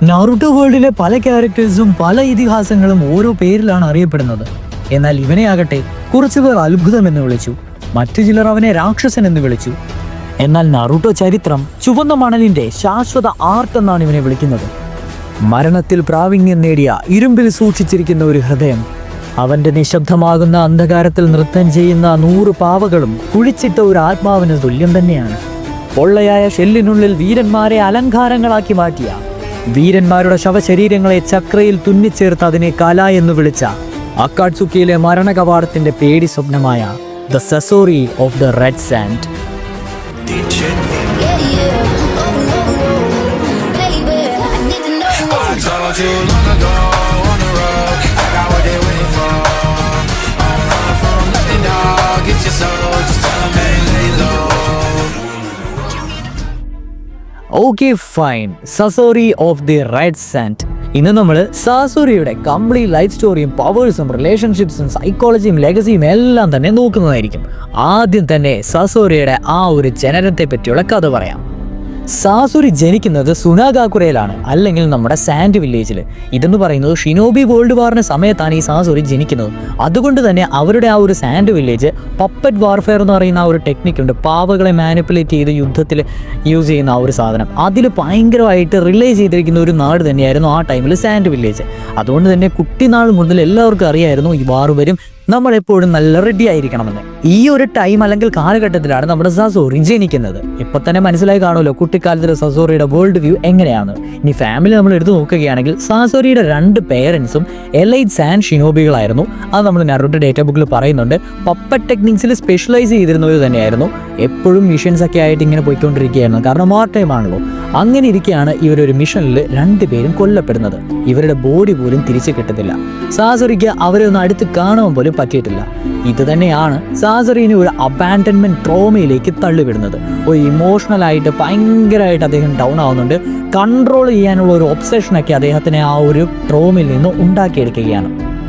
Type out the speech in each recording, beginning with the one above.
നാറുട്ടോ വേൾഡിലെ പല ക്യാരക്ടേഴ്സും പല ഇതിഹാസങ്ങളും ഓരോ പേരിലാണ് അറിയപ്പെടുന്നത്. എന്നാൽ ഇവനെയാകട്ടെ കുറച്ചുപേർ അത്ഭുതം എന്ന് വിളിച്ചു, മറ്റു ചിലർ അവനെ രാക്ഷസൻ എന്ന് വിളിച്ചു. എന്നാൽ നാറുട്ടോ ചരിത്രം ചുവന്ന മണലിന്റെ ശാശ്വത ആർട്ട് എന്നാണ് ഇവനെ വിളിക്കുന്നത്. മരണത്തിൽ പ്രാവീണ്യം നേടിയ ഇരുമ്പിൽ സൂക്ഷിച്ചിരിക്കുന്ന ഒരു ഹൃദയം, അവന്റെ നിശബ്ദമാകുന്ന അന്ധകാരത്തിൽ നൃത്തം ചെയ്യുന്ന 100 പാവകളും കുഴിച്ചിട്ട ഒരു ആത്മാവിന് തുല്യം തന്നെയാണ്. പൊള്ളയായ ഷെല്ലിനുള്ളിൽ വീരന്മാരെ അലങ്കാരങ്ങളാക്കി മാറ്റിയ, വീരന്മാരുടെ ശവശരീരങ്ങളെ ചക്രയിൽ തുന്നിച്ചേർത്ത് അതിനെ കല എന്ന് വിളിച്ച അക്കാട്സുക്കിയിലെ മരണകവാടത്തിന്റെ പേടി സ്വപ്നമായ the Sasori of the red sand. Okay fine, Sasori of the red sand. ഇന്ന് നമ്മൾ സാസോറിയുടെ കംപ്ലീറ്റ് ലൈഫ് സ്റ്റോറിയും പവേഴ്സും റിലേഷൻഷിപ്സും സൈക്കോളജിയും ലെഗസിയും എല്ലാം തന്നെ നോക്കുന്നതായിരിക്കും. ആദ്യം തന്നെ സാസോറിയുടെ ആ ഒരു ജനനത്തെ പറ്റിയുള്ള കഥ പറയാം. സാസോറി ജനിക്കുന്നത് സുനാഗാക്കുറയിലാണ്, അല്ലെങ്കിൽ നമ്മുടെ സാൻഡ് വില്ലേജിൽ. ഇതെന്ന് പറയുന്നത് ഷിനോബി വേൾഡ് വാറിന് സമയത്താണ് ഈ സാസോറി ജനിക്കുന്നത്. അതുകൊണ്ട് തന്നെ അവരുടെ ആ ഒരു സാൻഡ് വില്ലേജ് പപ്പറ്റ് വാർഫെയർ എന്ന് പറയുന്ന ആ ഒരു ടെക്നിക്കുണ്ട്, പാവകളെ മാനിപ്പുലേറ്റ് ചെയ്ത് യുദ്ധത്തിൽ യൂസ് ചെയ്യുന്ന ആ ഒരു സാധനം, അതിൽ ഭയങ്കരമായിട്ട് റിലേ ചെയ്തിരിക്കുന്ന ഒരു നാട് തന്നെയായിരുന്നു ആ ടൈമിൽ സാൻഡ് വില്ലേജ്. അതുകൊണ്ട് തന്നെ കുട്ടിനാൾ മുതൽ എല്ലാവർക്കും അറിയായിരുന്നു ഈ വാർ വരും, നമ്മളെപ്പോഴും നല്ല റെഡി ആയിരിക്കണമെന്ന്. ഈ ഒരു ടൈം അല്ലെങ്കിൽ കാലഘട്ടത്തിലാണ് നമ്മുടെ സസോറി ജനിക്കുന്നത്. ഇപ്പൊ തന്നെ മനസ്സിലായി കാണുമല്ലോ കുട്ടിക്കാലത്തിൽ സസോറിയുടെ വേൾഡ് വ്യൂ എങ്ങനെയാണ്. ഇനി ഫാമിലി നമ്മൾ എടുത്തു നോക്കുകയാണെങ്കിൽ സാസോറിയുടെ 2 പേരൻസും എലൈറ്റ് സാൻഡ് ഷിനോബികളായിരുന്നു. അത് നമ്മൾ നാരുട്ടോ ഡേറ്റാ ബുക്കിൽ പറയുന്നുണ്ട്. പപ്പറ്റ് ടെക്നിക്സിൽ സ്പെഷ്യലൈസ് ചെയ്തിരുന്നവർ തന്നെയായിരുന്നു. എപ്പോഴും മിഷൻസ് ഒക്കെ ആയിട്ട് ഇങ്ങനെ പോയിക്കൊണ്ടിരിക്കുകയായിരുന്നു, കാരണം വാർ ടൈം ആണല്ലോ. അങ്ങനെ ഇരിക്കുകയാണ് ഇവരൊരു മിഷനിൽ 2 പേരും കൊല്ലപ്പെടുന്നത്. ഇവരുടെ ബോഡി പോലും തിരിച്ചു കിട്ടത്തില്ല. സാസോറിക്ക് അവരെ ഒന്ന് അടുത്ത് കാണാൻ പോലും പറ്റിയിട്ടില്ല. ഇത് തന്നെയാണ് സാസോറിനെ ഒരു അബാൻഡൻമെന്റ് ട്രോമയിലേക്ക് തള്ളിവിടുന്നത്. ഒരു ഇമോഷണൽ ആയിട്ട് ഭയങ്കരമായിട്ട് അദ്ദേഹം ഡൗൺ ആവുന്നുണ്ട്. കൺട്രോൾ ചെയ്യാനുള്ള ഒരു ഒബ്സെഷനൊക്കെ അദ്ദേഹത്തിനെ ആ ഒരു ട്രോമയിൽ നിന്ന് ഉണ്ടാക്കിയെടുക്കുകയാണ്.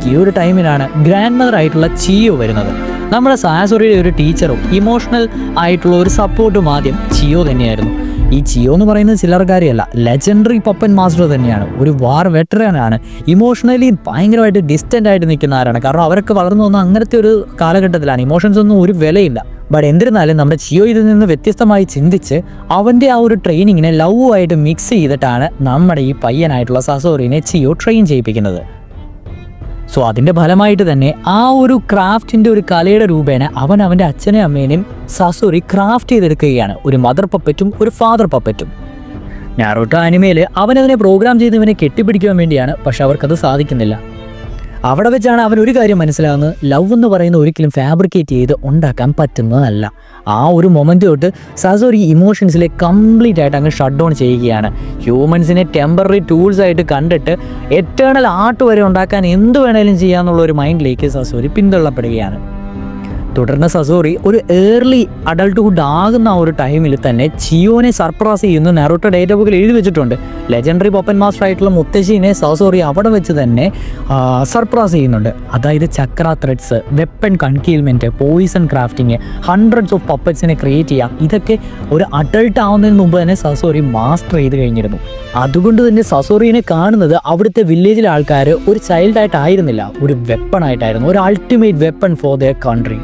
ഈ ഒരു ടൈമിലാണ് ഗ്രാൻഡ് മദർ ആയിട്ടുള്ള ചിയോ വരുന്നത്. നമ്മുടെ സാസോറിയുടെ ഒരു ടീച്ചറും ഇമോഷണൽ ആയിട്ടുള്ള ഒരു സപ്പോർട്ടും ആദ്യം ചിയോ തന്നെയായിരുന്നു. ഈ ചിയോ എന്ന് പറയുന്നത് ചില്ലറക്കാരിയല്ല, ലെജൻഡറി പപ്പൻ മാസ്റ്റർ തന്നെയാണ്. ഒരു വാർ വെറ്ററാനാണ്. ഇമോഷണലി ഭയങ്കരമായിട്ട് ഡിസ്റ്റൻ്റ് ആയിട്ട് നിൽക്കുന്ന ആരാണ്, കാരണം അവരൊക്കെ വളർന്നു വന്ന അങ്ങനത്തെ ഒരു കാലഘട്ടത്തിലാണ്. ഇമോഷൻസ് ഒന്നും ഒരു വിലയില്ല. ബട്ട് എന്നിരുന്നാലും നമ്മുടെ ചിയോ ഇതിൽ നിന്ന് വ്യത്യസ്തമായി ചിന്തിച്ച് അവൻ്റെ ആ ഒരു ട്രെയിനിങ്ങിനെ ലവുമായിട്ട് മിക്സ് ചെയ്തിട്ടാണ് നമ്മുടെ ഈ പയ്യനായിട്ടുള്ള സസോറിനെ ചിയോ ട്രെയിൻ ചെയ്യിപ്പിക്കുന്നത്. സോ അതിൻ്റെ ഫലമായിട്ട് തന്നെ ആ ഒരു ക്രാഫ്റ്റിൻ്റെ ഒരു കലയുടെ രൂപേണ അവൻ്റെ അച്ഛനെയും അമ്മേനെയും സസോറി ക്രാഫ്റ്റ് ചെയ്തെടുക്കുകയാണ്. ഒരു മദർ പപ്പറ്റും ഒരു ഫാദർ പപ്പറ്റും. നാരുട്ടോ ആനിമയിൽ അവനതിനെ പ്രോഗ്രാം ചെയ്ത് ഇവനെ കെട്ടിപ്പിടിക്കാൻ വേണ്ടിയാണ്, പക്ഷെ അവർക്കത് സാധിക്കുന്നില്ല. അവിടെ വെച്ചാണ് അവൻ ഒരു കാര്യം മനസ്സിലാകുന്നത്, ലവ് എന്ന് പറയുന്നത് ഒരിക്കലും ഫാബ്രിക്കേറ്റ് ചെയ്ത് ഉണ്ടാക്കാൻ പറ്റുന്നതല്ല. ആ ഒരു മൊമെൻ്റ് തൊട്ട് സസോറി ഇമോഷൻസിലെ കംപ്ലീറ്റ് ആയിട്ട് അങ്ങ് ഷട്ട് ഡൗൺ ചെയ്യുകയാണ്. ഹ്യൂമൻസിനെ ടെമ്പററി ടൂൾസ് ആയിട്ട് കണ്ടിട്ട് എറ്റേണൽ ആർട്ട് വരെ ഉണ്ടാക്കാൻ എന്ത് വേണേലും ചെയ്യാന്നുള്ള ഒരു മൈൻഡിലേക്ക് സസോറി പിന്തള്ളപ്പെടുകയാണ്. തുടർന്ന് സസോറി ഒരു ഏർലി അഡൾട്ട്ഹുഡ് ആകുന്ന ആ ഒരു ടൈമിൽ തന്നെ ചിയോനെ സർപ്രൈസ് ചെയ്യുന്ന നാരുട്ടോ ഡേറ്റാ ബുക്കിൽ എഴുതി വെച്ചിട്ടുണ്ട്. ലെജൻഡറി പപ്പൻ മാസ്റ്റർ ആയിട്ടുള്ള മുത്തശ്ശീനെ സസോറി അവിടെ വെച്ച് തന്നെ സർപ്രൈസ് ചെയ്യുന്നുണ്ട്. അതായത് chakra threads, weapon concealment, poison crafting, hundreds of പപ്പറ്റ്സിനെ ക്രിയേറ്റ് ചെയ്യാം. ഇതൊക്കെ ഒരു അഡൾട്ട് ആവുന്നതിന് മുമ്പ് തന്നെ സസോറി മാസ്റ്റർ ചെയ്ത് കഴിഞ്ഞിരുന്നു. അതുകൊണ്ട് തന്നെ സസോറിനെ കാണുന്നത് അവിടുത്തെ വില്ലേജിലെ ആൾക്കാർ ഒരു ചൈൽഡായിട്ടായിരുന്നില്ല, ഒരു വെപ്പണായിട്ടായിരുന്നു, ഒരു ultimate weapon for their country.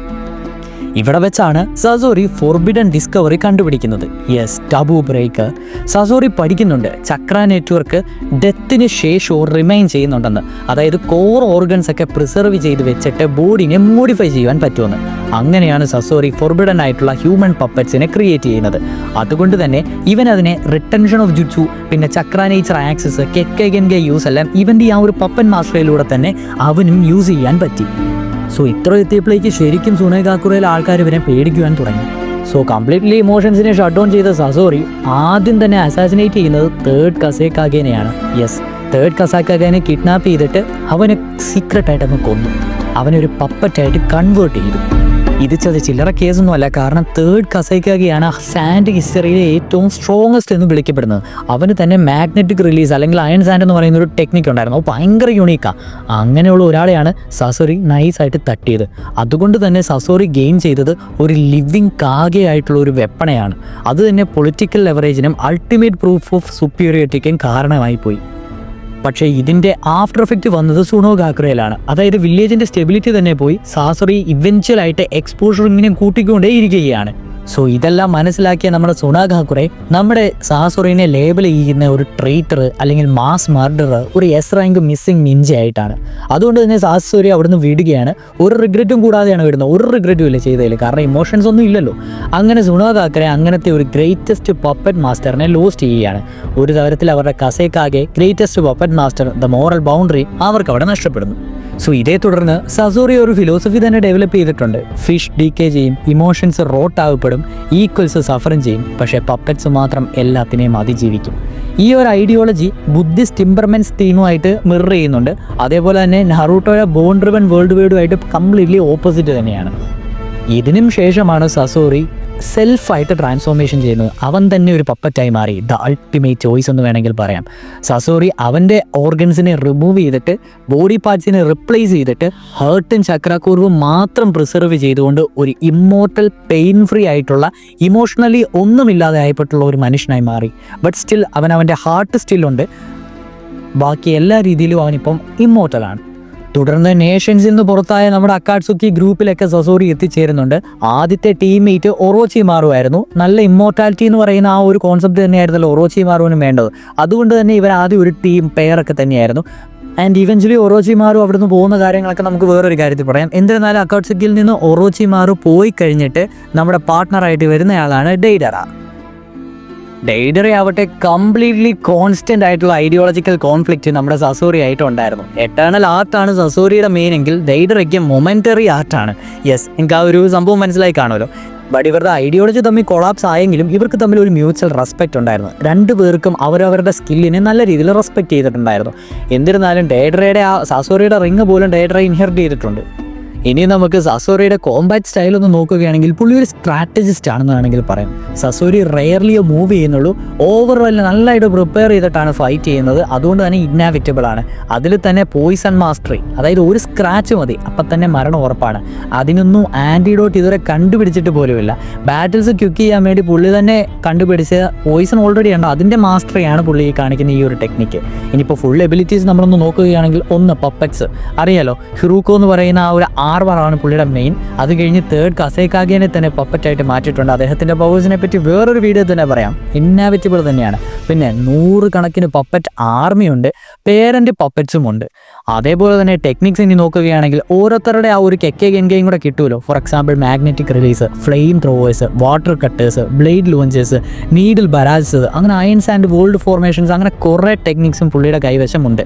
ഇവിടെ വെച്ചാണ് സസോറി ഫോർബിഡൻ ഡിസ്കവറി കണ്ടുപിടിക്കുന്നത്. Yes, taboo breaker. സസോറി പഠിക്കുന്നുണ്ട് ചക്ര നെറ്റ്വർക്ക് ഡെത്തിന് ശേഷവും റിമൈൻ ചെയ്യുന്നുണ്ടെന്ന്. അതായത് കോർ ഓർഗൻസ് ഒക്കെ പ്രിസർവ് ചെയ്ത് വെച്ചിട്ട് ബോഡിനെ മോഡിഫൈ ചെയ്യാൻ പറ്റുമെന്ന്. അങ്ങനെയാണ് സസോറി ഫോർബിഡൻ ആയിട്ടുള്ള ഹ്യൂമൻ പപ്പറ്റ്സിനെ ക്രിയേറ്റ് ചെയ്യുന്നത്. അതുകൊണ്ട് തന്നെ ഇവൻ അതിനെ റിട്ടൻഷൻ ഓഫ് ജുറ്റ്സു, പിന്നെ ചക്ര നേച്ചർ ആക്സസ്, കെക്കഗെൻഗെ യൂസ് എല്ലാം ഇവൻ്റെ ആ ഒരു പപ്പൻ മാസ്റ്ററിലൂടെ തന്നെ അവനും യൂസ് ചെയ്യാൻ പറ്റി. സോ ഇത്ര എത്തിയപ്പോഴേക്ക് ശരിക്കും സുനാഗാക്കുറയിലെ ആൾക്കാർ ഇവരെ പേടിക്കുവാൻ തുടങ്ങി. സോ കംപ്ലീറ്റ്ലി ഇമോഷൻസിനെ ഷട്ട് ഡൗൺ ചെയ്ത സസോറി ആദ്യം തന്നെ അസാസിനേറ്റ് ചെയ്യുന്നത് 3rd കസാക്കാഗേനെയാണ്. യെസ്, 3rd കസാക്കാഗേനെ കിഡ്നാപ്പ് ചെയ്തിട്ട് അവനെ സീക്രട്ടായിട്ടങ്ങ് കൊന്നു. അവനൊരു പപ്പറ്റായിട്ട് കൺവേർട്ട് ചെയ്തു. ഇത് ചില്ലറ കേസൊന്നുമല്ല, കാരണം 3rd കസാക്കാഗെയാണ് സാൻഡ് ഹിസ്റ്ററിയിലെ ഏറ്റവും സ്ട്രോങ്ങസ്റ്റ് എന്ന് വിളിക്കപ്പെടുന്നത്. അവന് തന്നെ മാഗ്നറ്റിക് റിലീസ് അല്ലെങ്കിൽ അയൺ സാൻഡ് എന്ന് പറയുന്ന ഒരു ടെക്നിക്ക് ഉണ്ടായിരുന്നു. അത് ഭയങ്കര യൂണീക്കാണ്. അങ്ങനെയുള്ള ഒരാളെയാണ് സസോറി നൈസായിട്ട് തട്ടിയത്. അതുകൊണ്ട് തന്നെ സസോറി ഗെയിൻ ചെയ്തത് ഒരു ലിവിങ് കാഗയായിട്ടുള്ള ഒരു വെപ്പണയാണ്. അത് തന്നെ പൊളിറ്റിക്കൽ ലെവറേജിനും അൾട്ടിമേറ്റ് പ്രൂഫ് ഓഫ് സുപ്പീരിയോറിറ്റിക്കും കാരണമായി പോയി. പക്ഷേ ഇതിൻ്റെ ആഫ്റ്റർ എഫക്റ്റ് വന്നത് സുണോഗാക്കുറയിലാണ്. അതായത് വില്ലേജിൻ്റെ സ്റ്റെബിലിറ്റി തന്നെ പോയി സാസോറി ഇവൻച്വലായിട്ട് എക്സ്പോഷർ ഇങ്ങനെ കൂട്ടിക്കൊണ്ടേ ഇരിക്കുകയാണ്. സോ ഇതെല്ലാം മനസ്സിലാക്കിയ നമ്മുടെ സുണോഗാക്കുറെ നമ്മുടെ സാസോറിനെ ലേബൽ ചെയ്യുന്ന ഒരു ട്രൈറ്റർ അല്ലെങ്കിൽ മാസ് മർഡറർ, ഒരു എസ് റാങ്ക് മിസ്സിംഗ് നിഞ്ച ആയിട്ടാണ്. അതുകൊണ്ട് തന്നെ സാസോറി അവിടുന്ന് വിടുകയാണ്. ഒരു റിഗ്രറ്റും കൂടാതെയാണ് വിടുന്നത്. ഒരു റിഗ്രറ്റും ഇല്ല ചെയ്തതിൽ, കാരണം ഇമോഷൻസ് ഒന്നും ഇല്ലല്ലോ. അങ്ങനെ സുണോഗാക്കുറെ അങ്ങനത്തെ ഒരു ഗ്രേറ്റസ്റ്റ് പപ്പറ്റ് മാസ്റ്ററിനെ ലോസ്റ്റ് ചെയ്യുകയാണ്. ഒരു തരത്തിൽ അവരുടെ Kazekage greatest puppet master, the moral boundary അവർക്ക് അവിടെ നഷ്ടപ്പെടുന്നു. സോ ഇതേ തുടർന്ന് സസോറി ഒരു ഫിലോസഫി തന്നെ ഡെവലപ്പ് ചെയ്തിട്ടുണ്ട്. ഫിഷ് ഡീക്കേ ചെയ്യും, ഇമോഷൻസ് റോട്ട് ആവപ്പെടും, ഈക്വൽസ് സഫറും ചെയ്യും, പക്ഷേ പപ്പറ്റ്സ് മാത്രം എല്ലാത്തിനെയും അതിജീവിക്കും. ഈ ഒരു ഐഡിയോളജി ബുദ്ധിസ്റ്റ് ടിംബർമെൻസ് തീമുമായിട്ട് മിറർ ചെയ്യുന്നുണ്ട്. അതേപോലെ തന്നെ നറൂട്ടോയുടെ ബോൺ ഡ്രിവൻ വേൾഡ് വേർഡുമായിട്ട് കംപ്ലീറ്റ്ലി ഓപ്പോസിറ്റ് തന്നെയാണ്. ഇതിനും ശേഷമാണ് സസോറി സെൽഫായിട്ട് ട്രാൻസ്ഫോർമേഷൻ ചെയ്യുന്നത്. അവൻ തന്നെ ഒരു പപ്പറ്റായി മാറി. ദ അൾട്ടിമേറ്റ് ചോയ്സ് എന്ന് വേണമെങ്കിൽ പറയാം. സസോറി അവൻ്റെ ഓർഗൻസിനെ റിമൂവ് ചെയ്തിട്ട് ബോഡി പാർട്സിനെ റിപ്ലേസ് ചെയ്തിട്ട് ഹേർട്ടും ചക്രാക്കൂർവും മാത്രം പ്രിസർവ് ചെയ്തുകൊണ്ട് ഒരു ഇമ്മോർട്ടൽ പെയിൻ ഫ്രീ ആയിട്ടുള്ള ഇമോഷണലി ഒന്നുമില്ലാതെ ആയപ്പെട്ടുള്ള ഒരു മനുഷ്യനായി മാറി. ബട്ട് സ്റ്റിൽ അവൻ്റെ ഹാർട്ട് സ്റ്റില്ലുണ്ട്. ബാക്കി എല്ലാ രീതിയിലും അവനിപ്പം ഇമ്മോർട്ടലാണ്. തുടർന്ന് നേഷൻസിൽ നിന്ന് പുറത്തായ നമ്മുടെ അക്കാട്സുക്കി ഗ്രൂപ്പിലൊക്കെ സസോറി എത്തിച്ചേരുന്നുണ്ട്. ആദ്യത്തെ ടീംമേറ്റ് ഒറോച്ചിമാറുമായിരുന്നു. നല്ല ഇമ്മോർട്ടാലിറ്റി എന്ന് പറയുന്ന ആ ഒരു കോൺസെപ്റ്റ് തന്നെയായിരുന്നല്ലോ ഒറോച്ചിമാറുവിനും വേണ്ടത്. അതുകൊണ്ട് തന്നെ ഇവർ ആദ്യം ഒരു ടീം പെയറൊക്കെ തന്നെയായിരുന്നു. ആൻഡ് ഇവഞ്ച്വലി ഒറോച്ചിമാറു അവിടുന്ന് പോകുന്ന കാര്യങ്ങളൊക്കെ നമുക്ക് വേറൊരു കാര്യത്തിൽ പറയാം. എന്നിരുന്നാലും അക്കാട്സുക്കിയിൽ നിന്ന് ഒറോച്ചിമാറു പോയി കഴിഞ്ഞിട്ട് നമ്മുടെ പാർട്ട്ണറായിട്ട് വരുന്നയാളാണ് ഡെയ്ഡറ. ഡെയ്ഡറെ ആവട്ടെ കംപ്ലീറ്റ്ലി കോൺസ്റ്റൻ്റ് ആയിട്ടുള്ള ഐഡിയോളജിക്കൽ കോൺഫ്ലിക്റ്റ് നമ്മുടെ സസോറി ആയിട്ടുണ്ടായിരുന്നു. എറ്റേണൽ ആർട്ടാണ് സസോറിയുടെ മെയിൻ എങ്കിൽ ഡെയ്ഡറയ്ക്ക് മൊമെൻ്ററി ആർട്ടാണ്. യെസ്, എനിക്ക് ആ ഒരു സംഭവം മനസ്സിലായി കാണുമല്ലോ. ബട്ട് ഇവരുടെ ഐഡിയോളജി തമ്മിൽ കൊളാപ്സ് ആയെങ്കിലും ഇവർക്ക് തമ്മിൽ ഒരു മ്യൂച്വൽ റെസ്പെക്റ്റ് ഉണ്ടായിരുന്നു. രണ്ടുപേർക്കും അവരവരുടെ സ്കില്ലിനെ നല്ല രീതിയിൽ റെസ്പെക്റ്റ് ചെയ്തിട്ടുണ്ടായിരുന്നു. എന്നിരുന്നാലും ഡെയ്ഡറയുടെ ആ സസോറിയുടെ റിങ് പോലും ഡെയ്ഡറെ ഇൻഹെറിറ്റ് ചെയ്തിട്ടുണ്ട്. ഇനി നമുക്ക് സസോറിയുടെ കോമ്പാറ്റ് സ്റ്റൈലൊന്ന് നോക്കുകയാണെങ്കിൽ പുള്ളി ഒരു സ്ട്രാറ്റജിസ്റ്റ് ആണെന്ന് വേണമെങ്കിൽ പറയാം. സസോറി റെയർലി മൂവ് ചെയ്യുന്നുള്ളൂ. ഓവറോൾ നല്ലതായിട്ട് പ്രിപ്പയർ ചെയ്തിട്ടാണ് ഫൈറ്റ് ചെയ്യുന്നത്. അതുകൊണ്ട് തന്നെ ഇന്നാവിറ്റബിൾ ആണ്. അതിൽ തന്നെ പോയിസൺ മാസ്റ്ററി, അതായത് ഒരു സ്ക്രാച്ച് മതി അപ്പം തന്നെ മരണം ഉറപ്പാണ്. അതിനൊന്നും ആൻറ്റിഡോട്ട് ഇതുവരെ കണ്ടുപിടിച്ചിട്ട് പോലുമില്ല. ബാറ്റിൽസ് ക്വിക്ക് ചെയ്യാൻ വേണ്ടി പുള്ളി തന്നെ കണ്ടുപിടിച്ച പോയിസൺ ഓൾറെഡി ഉണ്ടോ അതിൻ്റെ മാസ്റ്ററിയാണ് പുള്ളി കാണിക്കുന്ന ഈ ഒരു ടെക്നിക്ക്. ഇനിയിപ്പോൾ ഫുൾ എബിലിറ്റീസ് നമ്മളൊന്ന് നോക്കുകയാണെങ്കിൽ ഒന്ന് പപ്പറ്റ്സ് അറിയാലോ. ഹിറൂക്കോ എന്ന് പറയുന്ന ആ ഒരു ആർവറാണ് പുള്ളിയുടെ മെയിൻ. അത് കഴിഞ്ഞ് തേർഡ് കസേക്കാഗിനെ തന്നെ പപ്പറ്റായിട്ട് മാറ്റിയിട്ടുണ്ട്. അദ്ദേഹത്തിൻ്റെ പവേഴ്സിനെ പറ്റി വേറൊരു വീഡിയോ തന്നെ പറയാം. ഇന്നാവിറ്റബിൾ തന്നെയാണ്. പിന്നെ 100 കണക്കിന് പപ്പറ്റ് ആർമിയുണ്ട്, പേരൻ്റ് പപ്പറ്റ്സും ഉണ്ട്. അതേപോലെ തന്നെ ടെക്നിക്സ് ഇനി നോക്കുകയാണെങ്കിൽ ഓരോരുത്തരുടെ ആ ഒരു കെക്കെ ഗെൻഗയും കൂടെ കിട്ടുമല്ലോ. For example magnetic release, flame throwers, water cutters, blade launchers, needle barrages, അങ്ങനെ അയൺസ് ആൻഡ് വോൾഡ് ഫോർമേഷൻസ്, അങ്ങനെ കുറേ ടെക്നിക്സും പുള്ളിയുടെ കൈവശമുണ്ട്.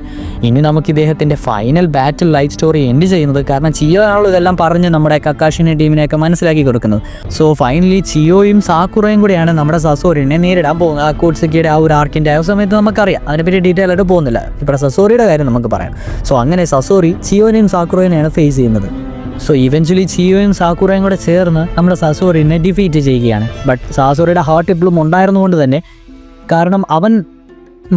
ഇനി നമുക്ക് ഇദ്ദേഹത്തിൻ്റെ ഫൈനൽ ബാറ്റിൽ ലൈഫ് സ്റ്റോറി എൻഡ് ചെയ്യുന്നത്, കാരണം ചിയോ ഇതെല്ലാം പറഞ്ഞ് നമ്മുടെ കക്കാഷിനെ ടീമിനെയൊക്കെ മനസ്സിലാക്കി കൊടുക്കുന്നത്. സോ ഫൈനലി ചിയോയും സാക്കുറയും കൂടെയാണ് നമ്മുടെ സസോറിനെ നേരിടാൻ പോകുന്നത്. അക്കാട്സുക്കിയുടെ ആ ഒരു ആർക്കിൻ്റെ ആ സമയത്ത് നമുക്കറിയാം. അതിനെപ്പറ്റി ഡീറ്റെയിൽ ആയിട്ട് പോകുന്നില്ല. ഇപ്പോൾ സസോറിയുടെ കാര്യം നമുക്ക് പറയാം. സോ അങ്ങനെ സസോറി ചിയോനെയും സാക്കുറേനെയാണ് ഫേസ് ചെയ്യുന്നത്. സോ ഇവഞ്ച്വലി ചിയോയും സാക്കുറയും കൂടെ ചേർന്ന് നമ്മുടെ സസോറിനെ ഡിഫീറ്റ് ചെയ്യുകയാണ്. ബട്ട് സാസോറിയുടെ ഹാർട്ട് ഇപ്പോഴും ഉണ്ടായിരുന്നുകൊണ്ട് തന്നെ, കാരണം അവൻ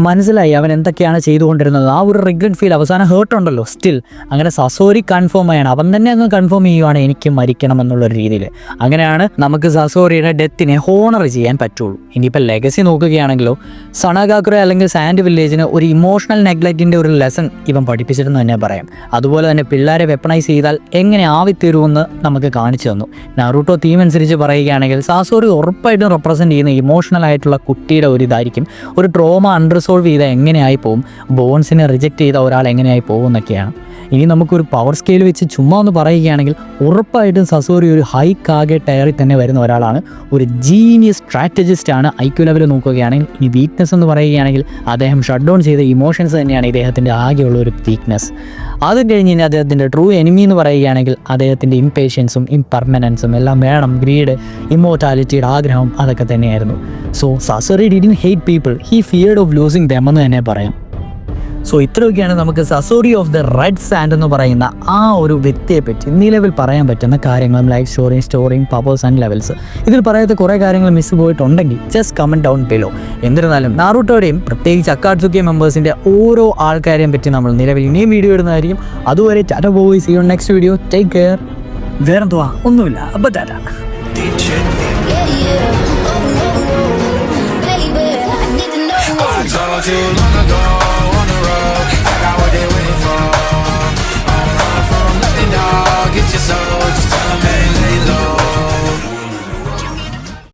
മനസ്സിലായി അവൻ എന്തൊക്കെയാണ് ചെയ്തുകൊണ്ടിരുന്നത്. ആ ഒരു റിഗ്രറ്റ് ഫീൽ, അവസാനം ഹേർട്ട് ഉണ്ടല്ലോ സ്റ്റിൽ. അങ്ങനെ സസോറി കൺഫേം ആയാണ്, അവൻ തന്നെ അങ്ങ് കൺഫേം ചെയ്യുവാണ് എനിക്ക് മരിക്കണം എന്നുള്ളൊരു രീതിയിൽ. അങ്ങനെയാണ് നമുക്ക് സസോറിയുടെ ഡെത്തിനെ ഹോണർ ചെയ്യാൻ പറ്റുള്ളൂ. ഇനിയിപ്പോൾ ലെഗസി നോക്കുകയാണെങ്കിലോ, സണഗാക്കുറെ അല്ലെങ്കിൽ സാൻഡ് വില്ലേജിന് ഒരു ഇമോഷണൽ നെഗ്ലക്റ്റിൻ്റെ ഒരു ലെസൺ ഇവൻ പഠിപ്പിച്ചിരുന്നു തന്നെ പറയാം. അതുപോലെ തന്നെ പിള്ളേരെ വെപ്പണൈസ് ചെയ്താൽ എങ്ങനെ ആവിത്തീരുമെന്ന് നമുക്ക് കാണിച്ചു തന്നു. നറൂട്ടോ തീം അനുസരിച്ച് പറയുകയാണെങ്കിൽ സാസോറി ഉറപ്പായിട്ടും റെപ്രസെൻറ്റ് ചെയ്യുന്ന ഇമോഷണൽ ആയിട്ടുള്ള കുട്ടിയുടെ ഒരു ഇതായിരിക്കും. ഒരു ട്രോമ അൺറിസോൾവ് ചെയ്താൽ എങ്ങനെയായി പോകും, ബോൺസിനെ റിജക്റ്റ് ചെയ്ത ഒരാൾ എങ്ങനെയായി പോകും എന്നൊക്കെയാണ്. ഇനി നമുക്കൊരു പവർ സ്കെയിൽ വെച്ച് ചുമ്മാ ഒന്ന് പറയുകയാണെങ്കിൽ ഉറപ്പായിട്ടും സസോറി ഒരു ഹൈ കാഗെ ടയറിൽ തന്നെ വരുന്ന ഒരാളാണ്. ഒരു ജീനിയസ് സ്ട്രാറ്റജിസ്റ്റ് ആണ്. ഐക്യു ലെവൽ നോക്കുകയാണെങ്കിൽ. ഇനി വീക്ക്നെസ് എന്ന് പറയുകയാണെങ്കിൽ അദ്ദേഹം ഷട്ട് ഡൗൺ ചെയ്ത ഇമോഷൻസ് തന്നെയാണ് ഇദ്ദേഹത്തിൻ്റെ ആകെയുള്ള ഒരു വീക്ക്നെസ്. അത് കഴിഞ്ഞ് ഇനി അദ്ദേഹത്തിൻ്റെ ട്രൂ എനിമി എന്ന് പറയുകയാണെങ്കിൽ അദ്ദേഹത്തിൻ്റെ ഇംപേഷ്യൻസും ഇംപെർമനൻസും എല്ലാം വേണം. ഗ്രീഡ്, ഇമ്മോർട്ടാലിറ്റിയുടെ ആഗ്രഹം, അതൊക്കെ തന്നെയായിരുന്നു. So Sasori didn't hate people, he feared of losing them എന്ന് തന്നെ പറയാം. സോ ഇത്രയൊക്കെയാണ് നമുക്ക് Sasori of the red sand എന്ന് പറയുന്ന ആ ഒരു വ്യക്തിയെപ്പറ്റി നിലവിൽ പറയാൻ പറ്റുന്ന കാര്യങ്ങളും life story powers and levels. ഇതിൽ പറയാത്ത കുറേ കാര്യങ്ങൾ മിസ് പോയിട്ടുണ്ടെങ്കിൽ ജസ്റ്റ് കമൻറ്റ് ഡൗൺ ബിലോ. എന്നിരുന്നാലും നാറൂട്ടോയുടെയും പ്രത്യേകിച്ച് അക്കാട്സുക്കി മെമ്പേഴ്സിൻ്റെ ഓരോ ആൾക്കാരെയും പറ്റി നമ്മൾ നിലവിൽ ഇനിയും വീഡിയോ ഇടുന്നതായിരിക്കും. അതുവരെ tata boy, see you next video, take care. വേറെന്തുവാ, ഒന്നുമില്ല. അപ്പോൾ Tata. I told you long ago